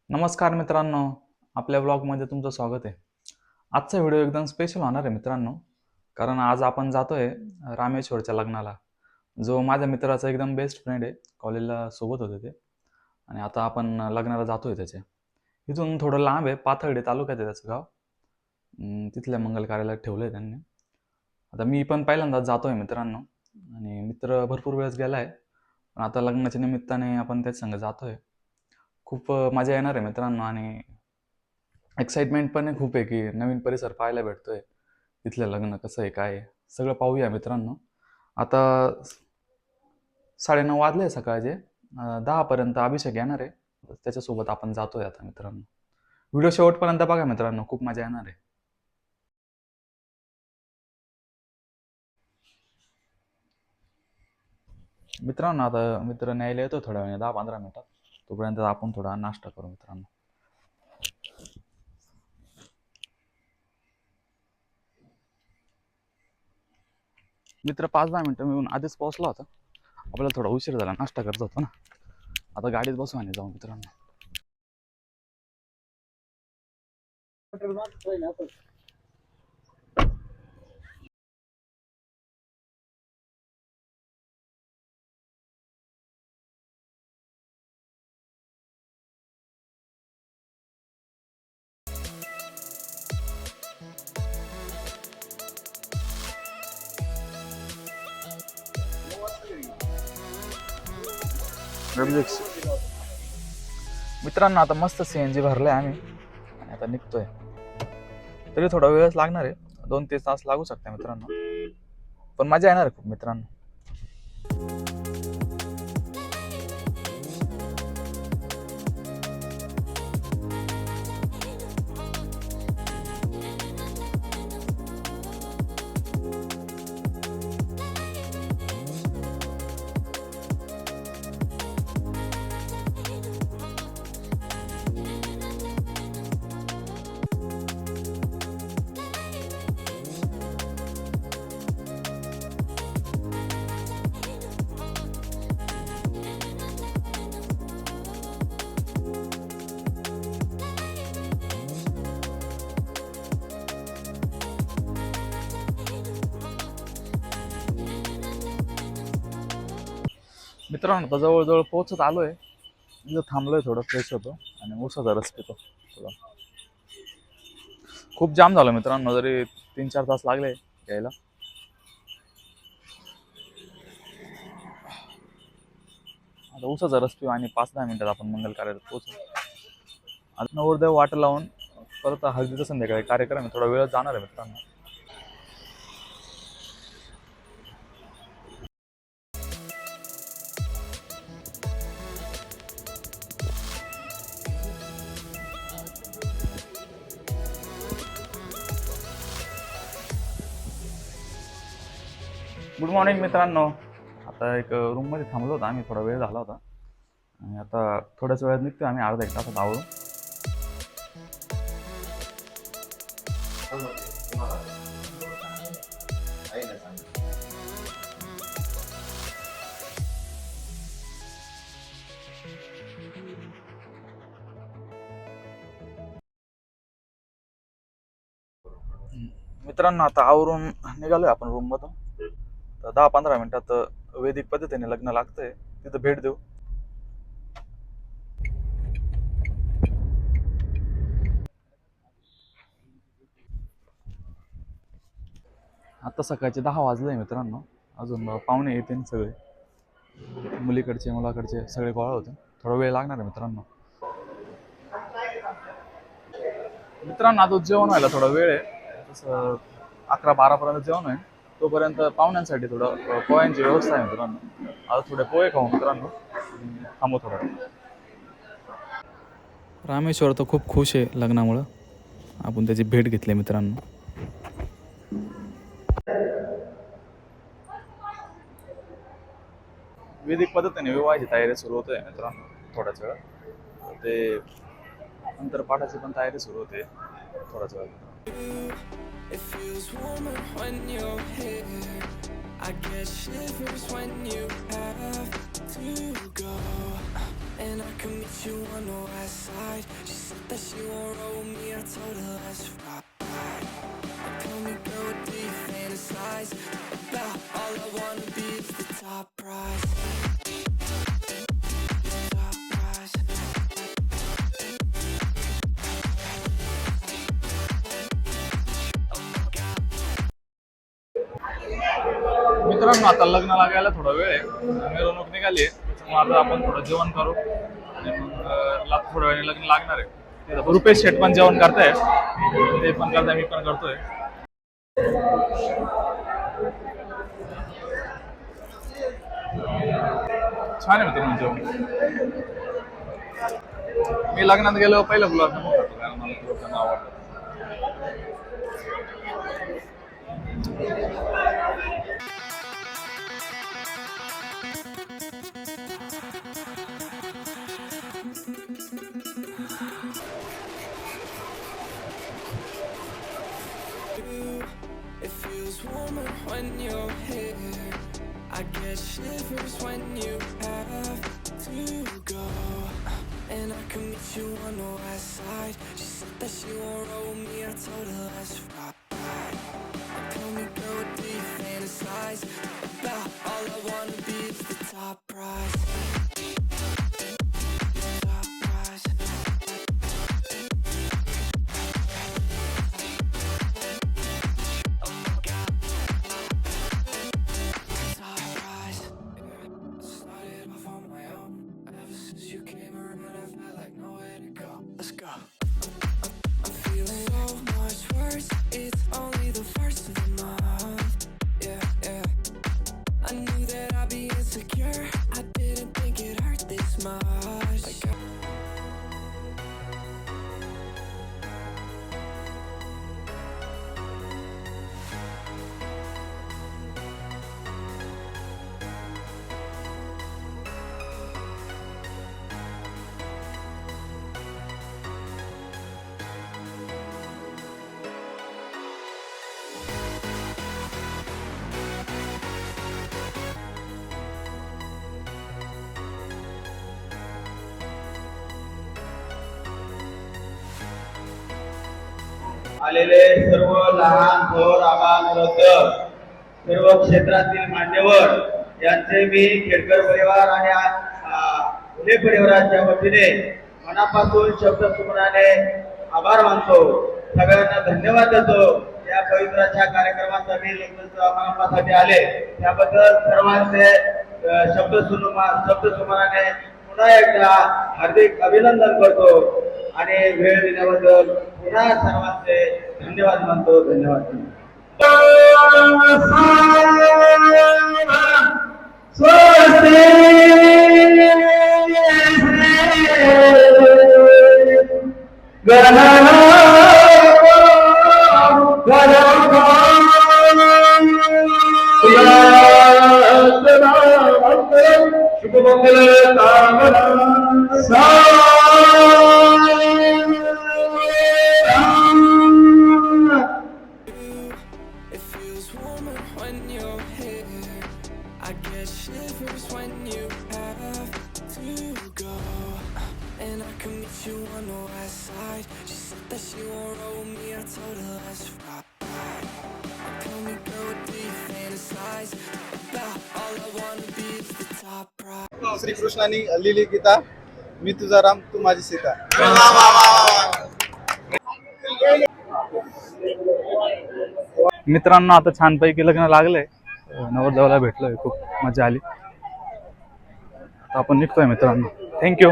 नमस्कार मित्रांनो, आपल्या ब्लॉगमध्ये तुमचं स्वागत आहे. आजचा व्हिडिओ एकदम स्पेशल होणार आहे मित्रांनो, कारण आज आपण जातोय रामेश्वरच्या लग्नाला. जो माझ्या मित्राचा एकदम बेस्ट फ्रेंड आहे. कॉलेजला सोबत होते ते आणि आता आपण लग्नाला जातोय त्याच्या. इथून थोडं लांब आहे, पाथर्डी तालुक्यात आहे त्याचं गाव. तिथल्या मंगल कार्यालयात ठेवलं त्यांनी. आता मी पण पहिल्यांदाच जातोय मित्रांनो आणि मित्र भरपूर वेळेस गेला आहे. पण आता लग्नाच्या निमित्ताने आपण त्याच संग जातोय. खूप मजा येणार आहे मित्रांनो आणि एक्साइटमेंट पण आहे खूप आहे की नवीन परिसर पाहायला भेटतोय. तिथलं लग्न कसं आहे, काय आहे, सगळं पाहूया मित्रांनो. आता 9:30 वाजले सकाळचे. 10 पर्यंत अभिषेक येणार आहे. त्याच्यासोबत आपण जातोय आता मित्रांनो. व्हिडिओ शेवटपर्यंत बघा मित्रांनो, खूप मजा येणार आहे. मित्रांनो आता मित्र न्यायला येतो थोड्या वेळाने 10-15 मिनिटात. तोपर्यंत आपण थोडा नाश्ता करू मित्रांनो. मित्र 5-10 मिनिटं मिळून आधीच पोहोचला होता. आपल्याला थोडा उशीर झाला, नाश्ता करत होतो ना. आता गाडीत बसू आणि जाऊ मित्रांनो. मित्रांनो आता मस्त CNG भरलंय आम्ही आणि आता निघतोय. तरी थोडा वेळच लागणार आहे, 2-3 तास लागू शकते मित्रांनो, पण मजा येणार आहे खूप मित्रांनो. मित्रांनो आता जवळजवळ पोहोचत आलोय. इथं थांबलोय, थोडं फ्रेश होतो आणि ऊसाचा रस पितो थोडा. खूप जाम झालं मित्रांनो, जरी 3-4 तास लागले यायला. आता ऊसाचा रस पिऊ आणि 5-10 मिनिटात आपण मंगल कार्यालयात पोहोचू. आता नवरदेव वाट लावून परत हळदीचा संध्याकाळी कार्यक्रम आहे, थोडा वेळ जाणार आहे मित्रांनो. गुड मॉर्निंग मित्रांनो. आता एक रूममध्ये थांबलो होतो आम्ही, थोडा वेळ झाला होता आणि आता थोड्याच वेळात निघतोय आम्ही, अर्धा 1 तासात आवरून. मित्रांनो आता आवरून निघालोय आपण रूम मधून. तर 10-15 मिनिटात वैदिक पद्धतीने लग्न लागतंय, तिथं भेट देऊ. आता सकाळचे 10 वाजले मित्रांनो. अजून पाहुणे येतील सगळे, मुलीकडचे मुलाकडचे सगळे गोळा होते. थोडा वेळ लागणार आहे मित्रांनो. मित्रांनो आता जेवण व्हायला थोडा वेळ आहे, तसं 11-12 पर्यंत जेवण आहे. तोपर्यंत पाहुण्यांसाठी थोडं पोह्यांची व्यवस्था आहे मित्रांनो. आता थोडे पोहे खाऊ मित्रांनो, थांबू थोडा. रामेश्वर तर खूप खुश आहे लग्नामुळं. आपण त्याची भेट घेतली मित्रांनो. वैदिक पद्धतीने विवाहाची तयारी सुरू होते मित्रांनो थोड्याच वेळात. ते नंतर पाठाची पण तयारी सुरू होते थोड्याच वेळात. It feels warmer when you're here. I get shivers when you have to go. And I can meet you on the west side. She said that she won't roll with me, I told her let's ride. Tell me, girl, what do you fantasize about? All I wanna be is the top prize. Top prize. Oh my God. मित्रांनो, आता लग्न लागायला थोडा वेळ आहे, मिरवणूक निघाली आहे, त्याच्यामुळे आता आपण थोडं जेवण करू आणि मग थोड्या वेळाने लग्न लागणार आहे. तिथं रुपेश शेठ पण जेवण करताय, ते पण करताय, मी पण करतोय. छान आहे मित्रांनो जेवण. मी लग्नात गेलो पहिलं गुलाबजामुन खातो, कारण मला गुलाबजामुन आवडतं. It feels warmer when you're here. I get shivers when you have to go. And I can meet you on the west side. She said that she won't roll with me, I told her let's ride. Tell me, girl, what do you fantasize about? All I wanna be is the top prize. Top prize. Oh my God. Top prize. Started off on my own. Ever since you came around, I felt like nowhere to go. Let's go. I'm feeling so much worse. It's only the first of the month. Yeah, yeah. I knew that I'd be insecure. I didn't think it hurt this much. Like आलेले सर्व लहान थोर आबाल वृद्ध सर्व क्षेत्रातील मान्यवर यांचे मी खेडकर परिवार आणि फुले परिवाराच्या वतीने मनापासून शब्दसुमनाने आभार मानतो. सगळ्यांना धन्यवाद देतो. या पवित्राच्या कार्यक्रमात मी लग्न समारंभासाठी आले त्याबद्दल सर्वांचे शब्दसुमनाने पुन्हा एकदा हार्दिक अभिनंदन करतो आणि वेळ दिल्याबद्दल पुन्हा सर्वांचे धन्यवाद मानतो. धन्यवाद. it feels warmer when you're here. I get shivers when you have to go. And I can meet you on the west side. She said that she won't roll with me, I told her let's ride. Tell me, girl, what do you fantasize about? All I wanna be is the top prize. Shri Krishnani लिहिली गीता, मी तुझा राम तू माझी सीता. मित्रांनो, आता छानपैकी लग्न लागलंय, नवरदेवाला भेटलोय, खूप मजा आली. आता आपण निघतोय मित्रांनो. थँक्यू.